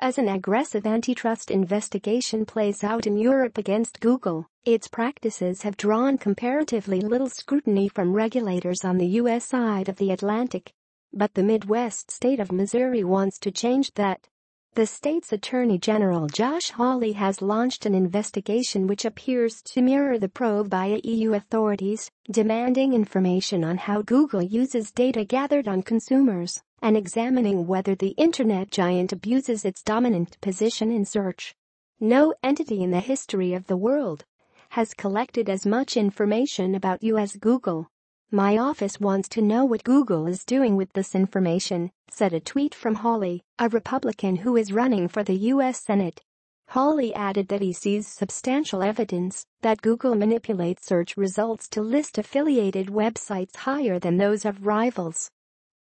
As an aggressive antitrust investigation plays out in Europe against Google, its practices have drawn comparatively little scrutiny from regulators on the U.S. side of the Atlantic. But the Midwest state of Missouri wants to change that. The state's Attorney General Josh Hawley has launched an investigation which appears to mirror the probe by EU authorities, demanding information on how Google uses data gathered on consumers and examining whether the internet giant abuses its dominant position in search. No entity in the history of the world has collected as much information about you as Google. My office wants to know what Google is doing with this information, said a tweet from Hawley, a Republican who is running for the U.S. Senate. Hawley added that he sees substantial evidence that Google manipulates search results to list affiliated websites higher than those of rivals.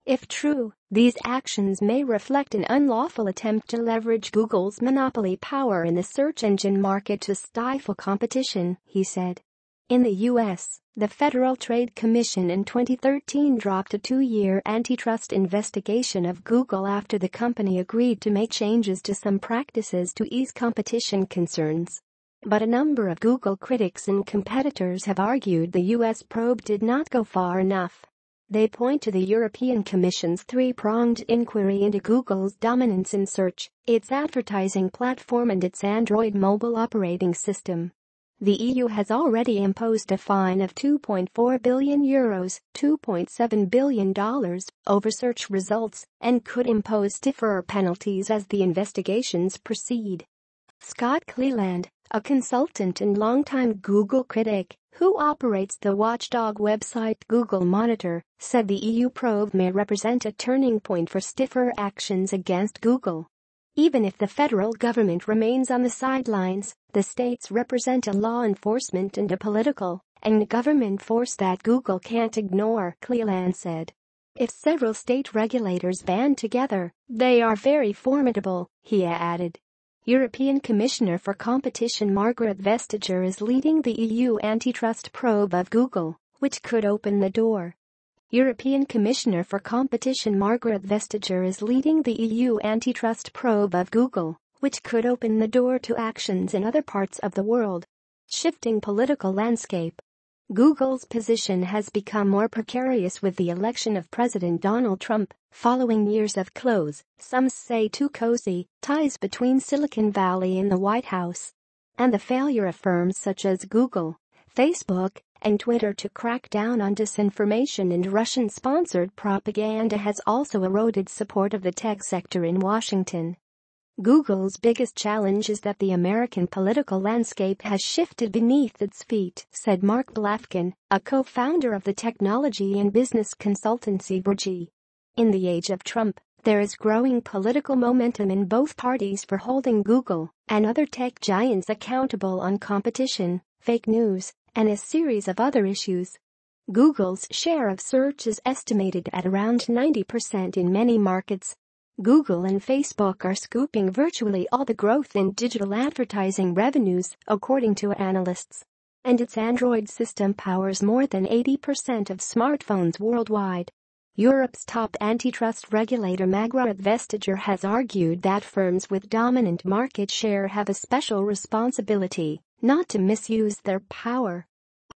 If true, these actions may reflect an unlawful attempt to leverage Google's monopoly power in the search engine market to stifle competition, he said. In the U.S., the Federal Trade Commission in 2013 dropped a 2-year antitrust investigation of Google after the company agreed to make changes to some practices to ease competition concerns. But a number of Google critics and competitors have argued the U.S. probe did not go far enough. They point to the European Commission's three-pronged inquiry into Google's dominance in search, its advertising platform and its Android mobile operating system. The EU has already imposed a fine of €2.4 billion, $2.7 billion, over search results and could impose stiffer penalties as the investigations proceed. Scott Cleland, a consultant and longtime Google critic who operates the watchdog website Google Monitor, said the EU probe may represent a turning point for stiffer actions against Google. Even if the federal government remains on the sidelines, the states represent a law enforcement and a political and government force that Google can't ignore, Cleland said. If several state regulators band together, they are very formidable, he added. European Commissioner for Competition Margaret Vestager is leading the EU antitrust probe of Google, which could open the door. European Commissioner for Competition Margaret Vestager is leading the EU antitrust probe of Google, which could open the door to actions in other parts of the world. Shifting political landscape. Google's position has become more precarious with the election of President Donald Trump, following years of close, some say too cozy, ties between Silicon Valley and the White House. And the failure of firms such as Google, Facebook, and Twitter to crack down on disinformation and Russian-sponsored propaganda has also eroded support of the tech sector in Washington. Google's biggest challenge is that the American political landscape has shifted beneath its feet, said Mark Blafkin, a co-founder of the technology and business consultancy Burgi. In the age of Trump, there is growing political momentum in both parties for holding Google and other tech giants accountable on competition, fake news, and a series of other issues. Google's share of search is estimated at around 90% in many markets. Google and Facebook are scooping virtually all the growth in digital advertising revenues, according to analysts. And its Android system powers more than 80% of smartphones worldwide. Europe's top antitrust regulator Margaret Vestager has argued that firms with dominant market share have a special responsibility not to misuse their power.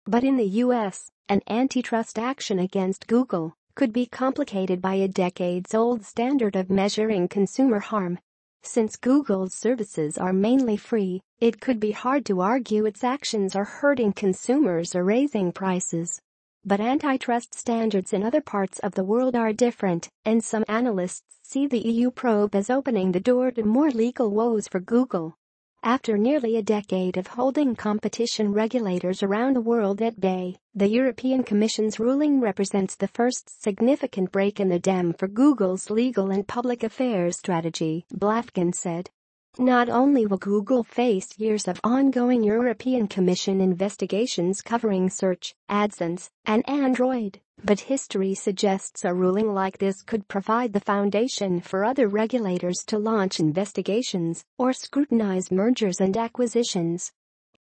But in the U.S., an antitrust action against Google could be complicated by a decades-old standard of measuring consumer harm. Since Google's services are mainly free, it could be hard to argue its actions are hurting consumers or raising prices. But antitrust standards in other parts of the world are different, and some analysts see the EU probe as opening the door to more legal woes for Google. After nearly a decade of holding competition regulators around the world at bay, the European Commission's ruling represents the first significant break in the dam for Google's legal and public affairs strategy, Blafkin said. Not only will Google face years of ongoing European Commission investigations covering search, AdSense, and Android, but history suggests a ruling like this could provide the foundation for other regulators to launch investigations or scrutinize mergers and acquisitions.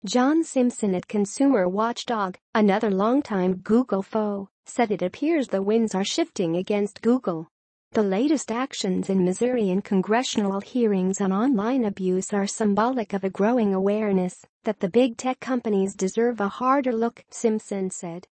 John Simpson at Consumer Watchdog, another longtime Google foe, said it appears the winds are shifting against Google. The latest actions in Missouri in congressional hearings on online abuse are symbolic of a growing awareness that the big tech companies deserve a harder look, Simpson said.